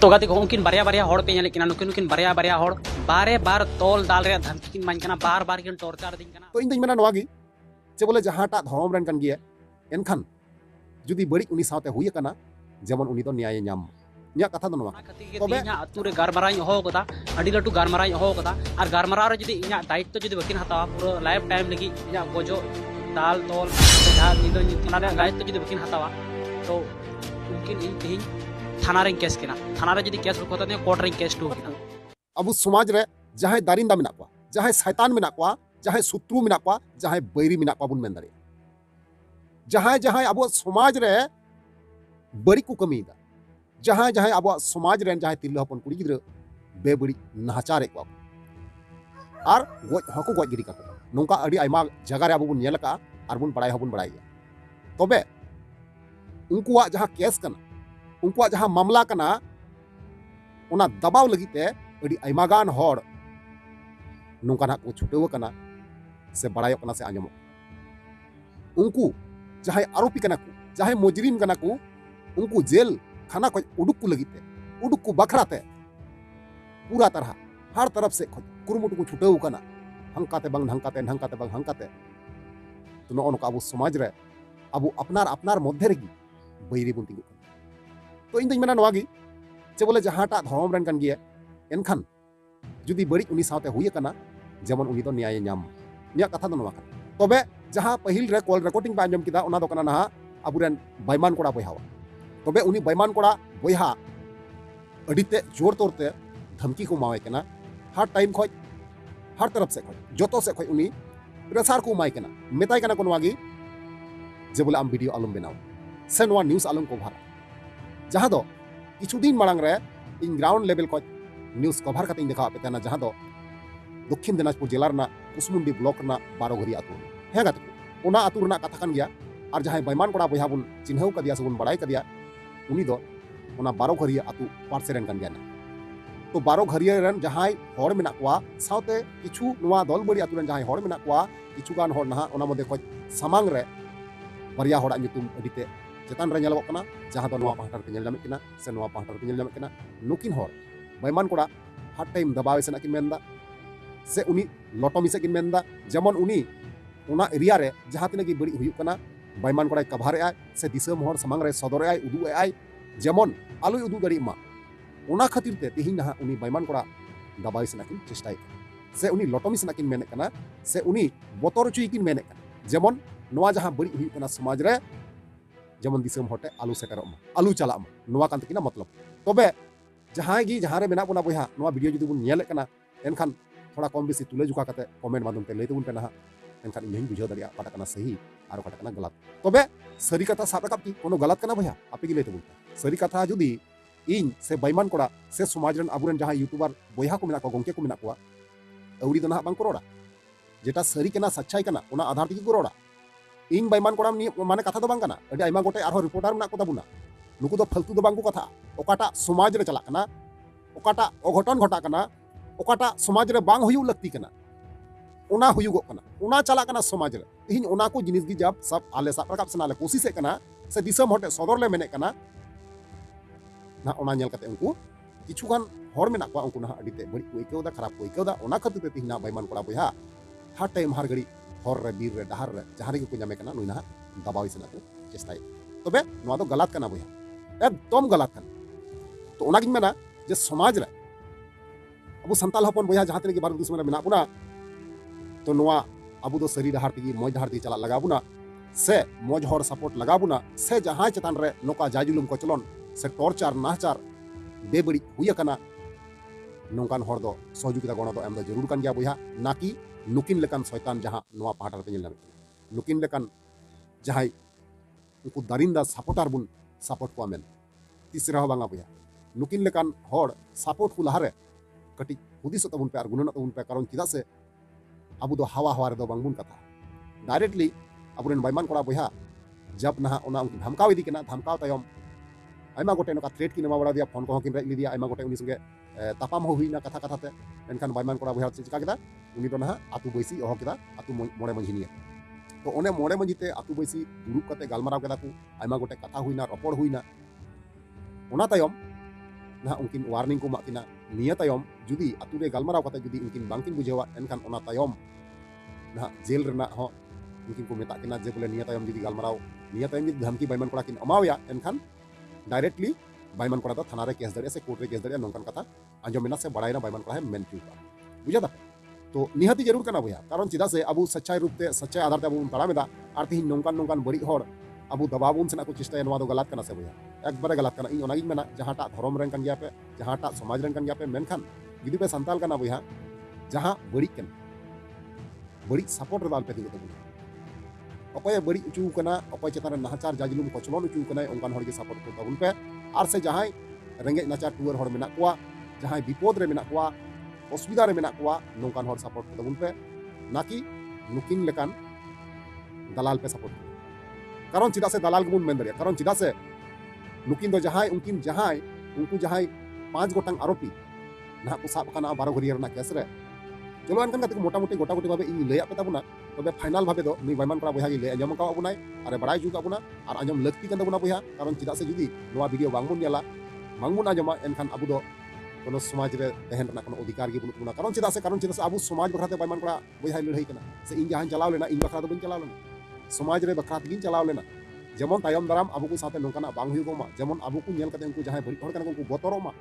तो गाते को उनकिन बारिया बारिया हड़ पे लेकिन नुकिन बारिया बारिया हड़ बारे बार तोल दाल रे धमकी किन मानकना बार बार किन टॉर्चर दिन कना तो इन दिन मेना नवागी जे बोले जहाटा धर्म रेन कन गिया एनखान जुदी बड़ी उनी साथे हुई कना जेमन उनी तो न्याय न्याम न्या कथा दो नवा तबे इना अतु रे गारमाराई हो कदा अडी लटू गारमाराई हो कदा और गारमारा रे जुदी इना दायित्व जुदी बकिन हतावा पूरा लाइफ टाइम लगी इना गोजो दाल तोल जहां निदो नितना रे दायित्व जुदी बकिन हतावा तो उनकिन इन तीन थाना रे केस किना थाना रे जुदी केस रुको त कोर्ट रे केस टू किना अब समाज रे जहां दारिंदा मिना को जहां शैतान मिना को जहां शत्रु मिना को जहां बैरी मिना को बुन मेन दारे जहां जहां अब समाज रे बड़ी को कमी दा जहां जहां अब समाज रे जहां तिरला हपन कुड़ी गिद्र बेबड़ी नाचारे को और गoj हको गoj गिरी का नोंका अडी आइमा जगह रे अब बुन नेल का और बुन बड़ाई हबुन बड़ाई तबे उनकुआ जहां केस कना उनकुआ जहां मामला कना उना दबाव लगिते अडी आइमागान हड़ नोंका को छुटेव कना से बड़ायो कना से आंजमो उनको जहां आरोपी कना को जहां मुजरिम कना को उनको जेल खाना को उडुक को लगिते उडुक को बखराते पूरा तरह हर तरफ से कुरुमुट को छुटेव कना हंकाते बंग हंकाते तो नो नका अब समाज रे अब अपनार अपनार मध्य रेगी बैरी बुन तिगु तो इन दिन मेना नवागी जे बोले जहाटा धर्म रेन कन गिया एनखान जुदी बड़ी उनी साथे हुई कना जेमन उनी तो न्याय न्याम न्या कथा दो नवा तबे जहां पहिल रे कॉल रिकॉर्डिंग पे आंजम किदा ओना दो कना नहा अबुरेन बैमान कोड़ा बयहा तबे उनी बैमान कोड़ा बयहा अडिते जोर तोरते धमकी को मावे कना हर टाइम खोज हर तरफ से खोज जोतो से खोज उनी प्रेसार को माय कना मेताय कना को नवागी जे बोले आम वीडियो आलम बनाओ से नवा न्यूज़ आलम को भर जहां दो किछु दिन मांग रे इन ग्राउंड लेवल को न्यूज़ कवर करते देखा पे तना जहां दो दक्षिण दिनाजपुर जिला रना कुसमुंडी ब्लॉक रना 12 घरी आतु हे गात ओना आतु रना कथा कन गया और जहां बैमान कोड़ा बयहा बुन चिन्हव कदिया से बुन बड़ाई कदिया उनी दो ओना 12 घरी आतु पार्से रेन कन गया तो 12 घरी रेन जहां हड़ मेना कोआ साउते किछु नवा दल बड़ी आतु रेन जहां हड़ मेना कोआ किछु गान हड़ नहा ओना मधे खोज सामांग रे बरिया हड़ा नितुम अडिते चेतान रे नेलबो कना जहां दो नवा पाहटर पे नेल जामे किना से नवा पाहटर पे नेल जामे किना नुकिन हड़ बैमान कोड़ा हर टाइम दबावे से नाकिन मेनदा से उनी लटो मिसे किन मेनदा जेमन उनी ओना एरिया रे जहां तिना की बड़ी हुयु कना बैमान कोड़ा कभारे आय से दिसम हड़ समांग रे सदर आय उदु आय जेमन आलु उदु दड़ी मा ओना खातिर ते तिहिन नहा उनी बैमान कोड़ा दबावे से नाकिन चेष्टाय से उनी लटो मिसे नाकिन मेने कना से उनी बोतर चुई किन मेने कना जेमन नवा जहां बड़ी हुयु कना समाज रे जेमन दिसम हटे आलु सेटरो मा आलु चला मा नवा कान तकिना मतलब तबे जहां गी जहां रे मेना बुना बयहा नवा वीडियो जुदी बुन नेले कना एनखान थोड़ा कम बेसी तुले जुका कते कमेंट माध्यम ते लैते बुन पे नहा एनखान इᱧ बुझाव दाड़िया काटा कना सही आरो काटा कना गलत तबे सरी कथा साब राकाब की कोनो गलत कना बयहा आपे गी लैते बुन सरी कथा जुदी इन से बैमान कोड़ा से समाज रन आबुरन जहां यूट्यूबर बयहा को मेना को गंके को मेना को अउरी दो ना बांग को रोड़ा जेटा सरी कना सच्चाई कना ओना आधार तिगी को रोड़ा इन बैमान कोड़ा माने कथा दो बांग कना अडी आइमा गोटे आरो रिपोर्टर मेना को ताबुना नुकु दो फालतू दो बांग को कथा ओकाटा समाज रे चला कना ओकाटा अघटन घटा कना ओकाटा समाज रे बांग हुयु लगती कना ओना हुयु गो कना ओना चला कना समाज रे तिहिन ओना को जिनिस गी जब सब आले सब रकाब सनाले कोशिश कना से दिसम हटे सदर ले मेने कना ना ओना नेल कते उनको किछु गान हर मेना को उनको ना अडिते बड़ी को इकेउ दा खराब को इकेउ दा ओना खातिर तिहिन ना बैमान कोड़ा बयहा हर टाइम हर घड़ी हर रे बीर रे डहार रे जहां रे को जामे कना नुई ना दबावी सना को चेष्टाय तबे नवा दो गलत कना बयहा एकदम गलत कना तो ओना गिन मेना जे समाज रे अब संताल हपन बयहा जहां तने के भारत देश में मेना बुना तो नवा अब दो सरी डहार तिगी मौज डहार ती चला लगा बुना से मौज हर सपोर्ट लगा बुना से जहां चेतान रे नोका जाजुलुम को चलन से टॉर्चर नाहचार बेबड़ी हुई कना नोंकान हर दो सहयोगिता गण दो एम दो जरूर कन गया बयहा ना कि नुकिन लेकान शैतान जहां नवा पाहटर पे नेल नामे नुकिन लेकान जहां उनको दारिंदा सपोर्टर बुन सपोर्ट को मेन तीसरा बांगा बयहा नुकिन लेकान हड़ सपोर्ट को लहारे कटी हुदिस तबुन पे और गुणन तबुन पे कारण चिदा से अब दो हवा हवा रे दो बांगबुन कथा डायरेक्टली अबुरेन बैमान कोड़ा बयहा जब नहा ओना उनको धमकाव इदी कना धमकाव तयम आइमा गोटे नका थ्रेट किन बड़ा दिया फोन को किन रेज लिदिया आइमा गोटे उनी संगे तापाम हो हुईना कथा कथाते एनखान बैमान कोड़ा बयहा चिका केदा उनी दो नहा आतु बैसी अह केदा आतु मोड़े मंझिनिया तो ओने मोड़े मंझिते आतु बैसी दुरुब कते गालमाराव केदा को आइमा गोटे कथा हुईना रपड़ हुईना ओना तयम nah उनकिन वार्निंग को मा किना निया तायम जुदी अतु रे गालमाराव कते जुदी उनकिन बांकिन बुझेवा एनखान ओना तायम nah जेल रेना हो उनकिन को मेता किना जे बोले निया तायम जुदी गालमाराव निया तायम जुदी धमकी बायमान कोड़ा किन अमावया एनखान डायरेक्टली बायमान कोड़ा दा थाना रे केस दड़िया से कोर्ट रे केस दड़िया नोंकान कथा आंजमेना से बड़ायना बायमान कोड़ा है मेन चुका बुझा दा तो निहाती जरूर करना भैया कारण चिदा से अबू सच्चाई रूप ते सच्चाई आधार ते अबू ताड़ामेदा और तीन नोंकान नोंकान बड़ी होड़ अबू दबाबुन सेना को चेष्टा नवा दो गलत करना से भैया एकबारे गलत करना इन ओनागिन मेना जहांटा धर्म रेन कान गया पे जहांटा समाज रेन कान गया पे मेनखान जुदी पे संताल करना भैया जहां बड़ी कन बड़ी सपोर्ट दाल पे दिले अपाय बड़ी उचू कना अपाय चेतान नाचार जाजलुम कचलन उचू कना ओंकान हर के सपोर्ट को तबुन पे और से जहां रेंगे नाचार टुअर हर मेना कोआ जहां विपद रे मेना कोआ असुविधा रे मेना कोआ नोंकान हर सपोर्ट को तबुन पे नाकि नुकिन लेकान दलाल पे सपोर्ट कारण चिदा से दलाल गुन मेन दरिया कारण चिदा से नुकिन दो जहां उनकिन जहां उनको जहां 5 गोटांग आरोपी ना को साब कना 12 घरिया रना केस रे चलो अनकान कते मोटा मोटी गोटा गोटी भाबे इन लैया पे ताबुना तबे फाइनल भाबे दो नी बायमान करा बया गे ले अंजम का अबुनाय अरे बड़ाई जुग अबुना और अंजम लक्ति कन दबुना बया कारण चिदा से जुदी नोआ वीडियो बांगमुन नेला बांगमुन आजमा एनखान अबु दो कोनो समाज रे तहन रना कोनो अधिकार गे बुनुना कारण चिदा से अबु समाज बखराते बायमान करा बया लड़ाई कना से इन जहां चलाव लेना इन बखरा दो बन चलाव लेना समाज रे बखरा तगिन चलाव लेना जेमन तायम दाराम अबु को साथे नोंकाना बांग हुई मा जेमन अबु को नेल कते उनको जहां बड़ी हर कना उनको बतरो मा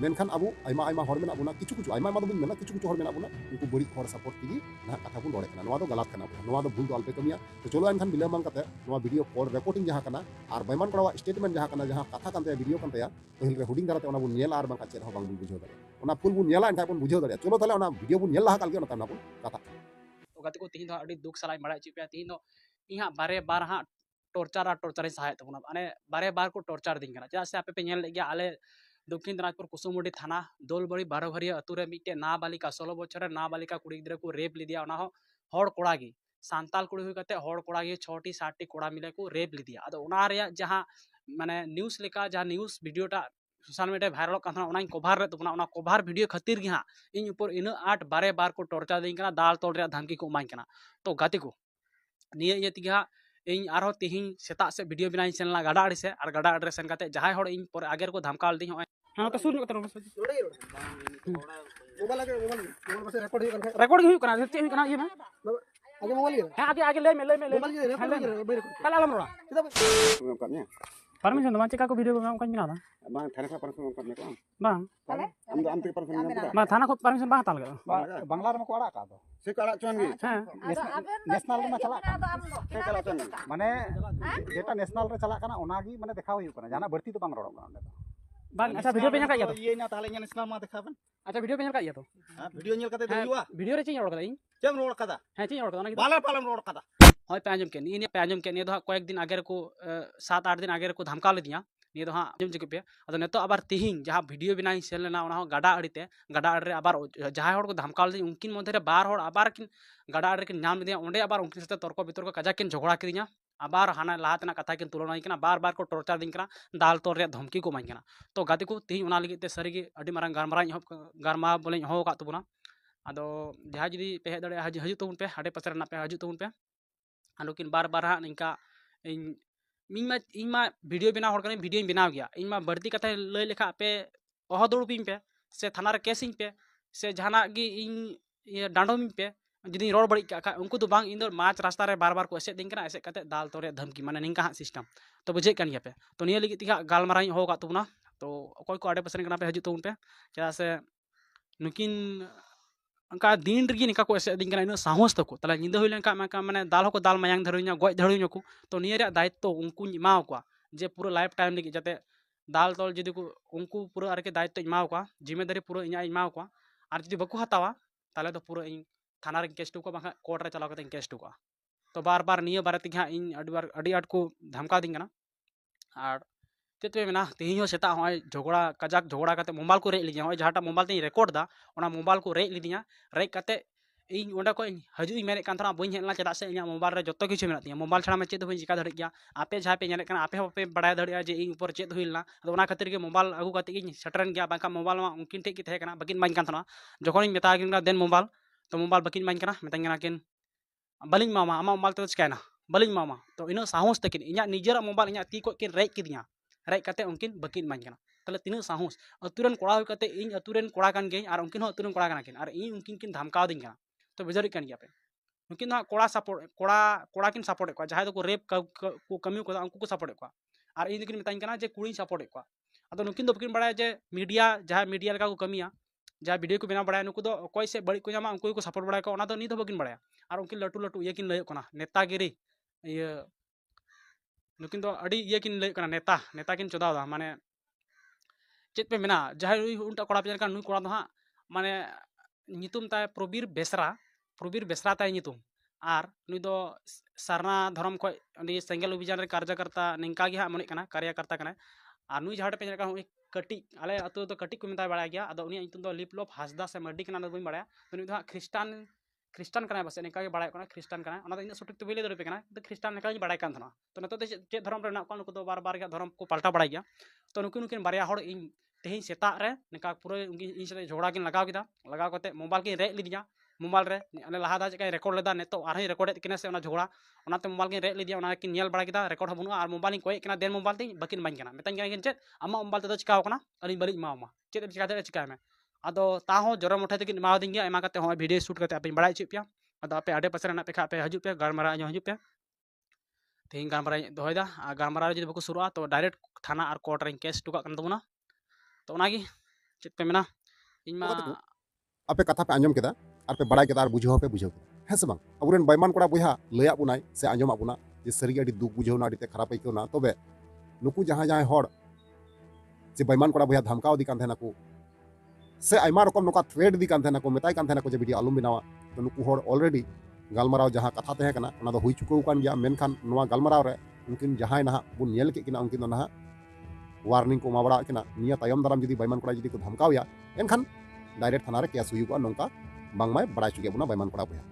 मेनखान अबु आयमा आयमा हर मेना बुना किछु किछु आयमा मा दो मेना किछु किछु हर मेना बुना उनको बड़ी हर सपोर्ट की ना कथा बुन रोड़े कना नोआ दो गलत कना नोआ दो भूल दो अल्पे कमिया तो चलो एनखान बिलमन कते नोआ वीडियो कॉल रिकॉर्डिंग जहां कना और बायमान कड़ा स्टेटमेंट जहां कना जहां कथा कानते वीडियो कानते पहिल रे हुडिंग दाराते ओना बुन नेला और बांका चेर हो बांग बुन बुझो दारे ओना फुल बुन नेला एनखान बुन बुझो दारे चलो ताले ओना वीडियो बुन नेल लहा काल के ओना ताना बुन कथा तो गाते को तीन दो अड़ी दुख सलाय मड़ा चिपया तीन दो इहा बारे बार हा टॉर्चर सहाय तबना माने बारे बार को टॉर्चर दिन कना चेदा से आपे पे नेल गया आले दक्षिण दिनाजपुर कुसुमुंडी थाना दोलबड़ी 12 घरिया अतु रे मिटे नाबालिका 16 बछर नाबालिका कुड़ी गिद्रा को रेप लिदिया ओना हो हड़ कोड़ा गी सांताल कुड़ी हुई कते हड़ कोड़ा गी 6टी 7टी कोड़ा मिले को रेप लिदिया अदो ओना रे जहां माने न्यूज़ लेका जहां न्यूज़ वीडियोटा सोशल मीडिया वायरल कान ओना कवर रे तबना ओना कवर वीडियो खातिर गी हां इन ऊपर इन 8 बारे बार को टॉर्चर दिन कना दाल तोल रे धमकी को माइन कना तो गाते को निये ये तिगा इन आरो तिहिं सेता से वीडियो बिना सेनला गाडा आड़ी से और गाडा आड़ी सेन काते जहां हड़ इन पर आगे को धमकाल दी होय हां तो सुन कतर मोबाइल रिकॉर्ड हुई कना चेक हुई कना ये में आगे मोबाइल गे हां आगे ले में मोबाइल गे कल आलम रोड़ा किदा कामnya परमिशन दमा चेका को वीडियो को कान बिना bang थाना का परमिशन कामnya ko bang am te permission nyam bang थाना को परमिशन बा ताल गयो बांग्ला रे को आड़ा का दो se kala chuan gi national रे चला se kala chuan gi माने जेटा नेशनल रे चला kana ओनागी माने देखाव हुई kana जाना बढ़ती तो बांग रोड kana ओंडे bang अच्छा वीडियो पे nyal का तो ये ना ताले नेशनल मा देखाबन अच्छा वीडियो पे nyal का तो वीडियो नेल कते देयुआ वीडियो रे चिन रोड का इन चेम रोड कदा हां चिन रोड का ना बाला पालम रोड कदा होय पे आंजम के नी पे आंजम के ने दो कয়েক दिन आगे को 7-8 दिन आगे को धमका ले दिया निये दो हां आंजम जके पे अदो नेतो आबार तिहिं जहां वीडियो बिना सेल लेना ओना हो गाडा अड़ीते गाडा अड़ रे आबार जहां हड़ को धमका ले उनकिन मध्य रे बार हड़ आबार किन गाडा अड़ किन नाम दिया ओंडे आबार उनकिन साथे तर्क बितर्क कजा किन झगड़ा किदिया आबार हाना लाहातना कथा किन तुलना किना बार बार को टॉर्चर दिन कना दाल तोर रे धमकी को माइन कना तो गाते को तिहिं ओना लगी ते सरीगे अडी मारंग गारमा बोले हो का तबना अदो जहां जदी पे हेड दड़े हजू तबन पे हाडे पसरे ना पे हजू तबन पे अनुकिन बार बार हा निका इन मा वीडियो बना हड़ कने वीडियो बनाव गया इन मा बढ़ती कथा लय लेखा पे अह दौड़पिन पे से थाना रे केसिंग पे से जहाना गी इन ये डांडोमिन पे जदी रोड बड़ी का उनको तो बांग इन दो माच रास्ता रे बार बार को एसे दिन कना एसे कते दाल तोरे धमकी माने निका सिस्टम तो बुझे कन पे तो निया लगी तिगा गालमाराई हो का तुना तो कोई को आडे पसरे कना पे हजू तुन पे चला से नुकिन अंका दिन रगी निका को एसे दिन कना इन साहस तको तला निंदा हुई लेन का माने दाल को दाल मायांग धरुኛ गoj धरुኛ को तो निया रे दायित्व उनको इमाव को जे पूरा लाइफ टाइम लगी जाते दाल तोल जदी को उनको पूरा आरके दायित्व इमाव को जिम्मेदारी पूरा इኛ इमाव को और जदी बको हतावा ताले तो पूरा इन थाना रे केस को बाखा कोर्ट रे चलाव कते केस को तो बार बार निया बारे तिगा इन अडी आट को धमका दिन कना और तेतवे मेना तेही हो सेता होय झगड़ा कजाक झगड़ा कते मोबाइल को रेज लिया होय जहाटा मोबाइल ते रिकॉर्ड दा ओना मोबाइल को रेज लिदिया रेज कते इन ओंडा को हजू मेने कान थरा बइन हेलना चदा से इया मोबाइल रे जत्तो किछु मेना तिया मोबाइल छड़ा में चेद होय जिका धड़ गया आपे जहां पे नेले कना आपे होपे बड़ाय धड़िया जे इन ऊपर चेद होइलना तो ओना खातिर के मोबाइल आगु कते इन सटरन गया बाका मोबाइल मा उनकिन टे की थे कना बकिन माइन कान थरा जखन इन मेता किन देन मोबाइल तो मोबाइल बकिन माइन कना मेता कना किन बलिन मामा आमा मोबाइल तो चकायना बलिन मामा तो इन साहस तकिन इया निजरा मोबाइल इया ती को किन रेज किदिया रेज कते उनकिन बकिन माइन कना ताले तीन साहस अतुरेन कोड़ा हुई कते इन अतुरेन कोड़ा कान गेई और उनकिन हो अतुरेन कोड़ा काना किन और इन उनकिन किन धमकाव दिं काना तो बेजरी कान गया पे उनकिन ना कोड़ा सपोर्ट कोड़ा किन सपोर्ट को जहां को रेप को कमी को उनको को सपोर्ट को और इन किन मिताइन काना जे कुड़ी सपोर्ट को अदो नुकिन दो किन बड़ा जे मीडिया जहां मीडिया लगा को कमिया जहां वीडियो को बना बड़ा नुको दो कोई से बड़ी को जामा उनको को सपोर्ट बड़ा को ओना दो नी दो बकिन बड़ा और उनकिन लटू लटू ये किन लय कोना नेतागिरी ये नुकिन दो अड़ी ये किन लय कोना नेता किन चोदाव माने चेत पे मेना जहां उनटा कोड़ा पे नुई कोड़ा दो हां माने नितुम ताय प्रबीर बेसरा ताय नितुम और नुई दो सरना धर्म को सेंगेल अभियान रे कार्यकर्ता निंका गे हां मने कना कार्यकर्ता कना और नुई जहां पे का कटी आले अतो तो कटी को मिता बड़ा गया अदो उनी नितुम दो लिपलोप हासदा से मड्डी कना बई बड़ा तो नुई दो ख्रिस्टान कना बस निका बड़ा कना ख्रिस्टान कना ओना इन सटीक तो बेले दरे पे कना तो ख्रिस्टान निका बड़ा कान थना तो नतो चे धर्म रे ना को नुको दो बार बार धर्म को पलटा बड़ा गया तो नुकिन बारिया हड़ इन तेही सेता रे निका पूरा इन से झगड़ा किन लगाव किदा लगाव कते मोबाइल किन रे लिदिया मोबाइल रे अने लहा दा चेका रेकॉर्ड लेदा नेतो आरही रेकॉर्ड किना से ओना झगड़ा ओनाते मोबाइल किन रे लिदिया ओना किन नेल बड़ा किदा रेकॉर्ड हो बनुआ और मोबाइल कोय किना देन मोबाइल ते बकिन बाइन कना मेतान किन चेत अमा मोबाइल ते चिकाव कना अली बली मामा चेत चिका दे चिका में अदो ताहो जरो मोठे ते किन मा दिंगे एमा कते हो वीडियो शूट कते अपे बड़ा चिपिया अदो अपे आडे पसरे ना पे खा पे हजु पे गारमारा हजु पे तेहिं गारमारा दोयदा गारमारा जदि बको शुरुआ तो डायरेक्ट थाना और कोर्ट रे केस टुका कन तबना तो ओनागी चेत पे मेना इनमा आपे कथा पे आंजम केदा और पे बड़ा केदा और बुझाव पे बुझाव है से बांग अबुरेन बैमान कोड़ा बुझा लया बुनाय से आंजम आबुना जे सरी अडी दुख बुझावना अडी ते खराब आइकौना तबे नुकु जहां जहां हड़ जे बैमान कोड़ा बुझा धमकाव दी कान थेना को से आइमा रकम नोका थ्रेड दी कान थेना को मेताय कान थेना को जे वीडियो आलुम बनावा तो नुकु हड़ ऑलरेडी गालमाराव जहां कथा तहे कना ओना दो हुई चुकौ कान गया मेनखान नोवा गालमाराव रे उनकिन जहां ना बुन नेल के किना उनकिन ना वार्निंग को मा बड़ा किना निया तायम दाराम जदी बैमान कोड़ा जदी को धमकावया एनखान डायरेक्ट थाना रे केस हुई नौका बांगमाय बड़ा चुके बुना बैमान कोड़ा बुया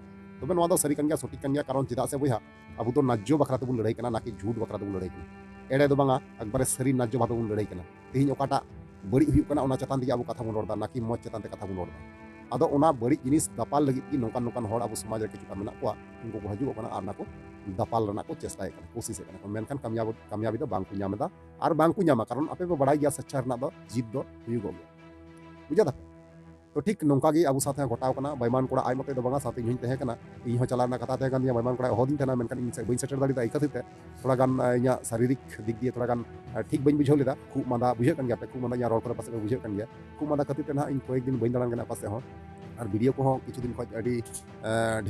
तबे नोवा दो सरी कान गया सटीक कान गया कारण चिदा से बुया अब तो नाज्यो बखरा तबुन लड़ाई कना नाकि झूठ बखरा तबुन लड़ाई कना एड़े दो बांगा एकबारे सरी नाज्यो भाबे बुन लड़ाई कना तेहिं ओकाटा बड़ी हुई कना ओना चतान दिगे अब कथा बुन रोडदा नाकि मौज चतान ते कथा बुन रोडदा आदो ओना बड़ी जिनिस दापाल लगी की नौकान नौकान हड़ अब समाज रे किछु मेना को उनको को हजू कना आर नाको दापाल रना को चेष्टा कना कोशिश कना मेनखान कामयाबी दो बांग को ᱧᱟᱢदा और बांग को ᱧᱟᱢᱟ कारण आपे बड़ा गया सच्चा रना दो जीत दो हुई गो बुझा दा तो ठीक नौका गे अब साथे घटाव कना बैमान कोड़ा आय मते दो बांगा साथे इन तहे कना इन हो चलाना कथा तहे कन दिया बैमान कोड़ा होदिन थना मेनखान इन से बइन सेटर दाड़ी दा इकथिते थोड़ा गान इया शारीरिक दिक दिए थोड़ा गान ठीक बइन बुझाव लेदा खूब मादा बुझे कन गया पे खूब मादा या रोड करे पासे बुझे कन गया खूब मादा कथिते ना इन कोई दिन बइन दाड़ान कना पासे हो और वीडियो को किछु दिन खज अडी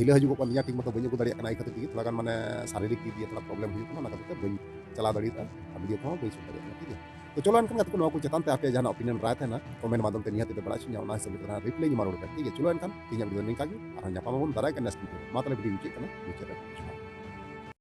ढीले हजू को ठीक मतो बइन को दाड़िया कना इकथिते थोड़ा गान माने शारीरिक दिक दिए थोड़ा प्रॉब्लम हुई कना कथिते बइन चला दाड़ीता वीडियो को बइन शूट दाड़िया ठीक है तो चलो एनखान को नोको चेतान पे आपे जहां ओपिनियन राय थे ना कमेंट माध्यम ते निहाते बड़ा छिया ओना हिसाब से रिप्लाई नी मारो ठीक है चलो एनखान तीन वीडियो निका गे और जापाम दाराय के नेक्स्ट वीडियो मातले वीडियो चेक करना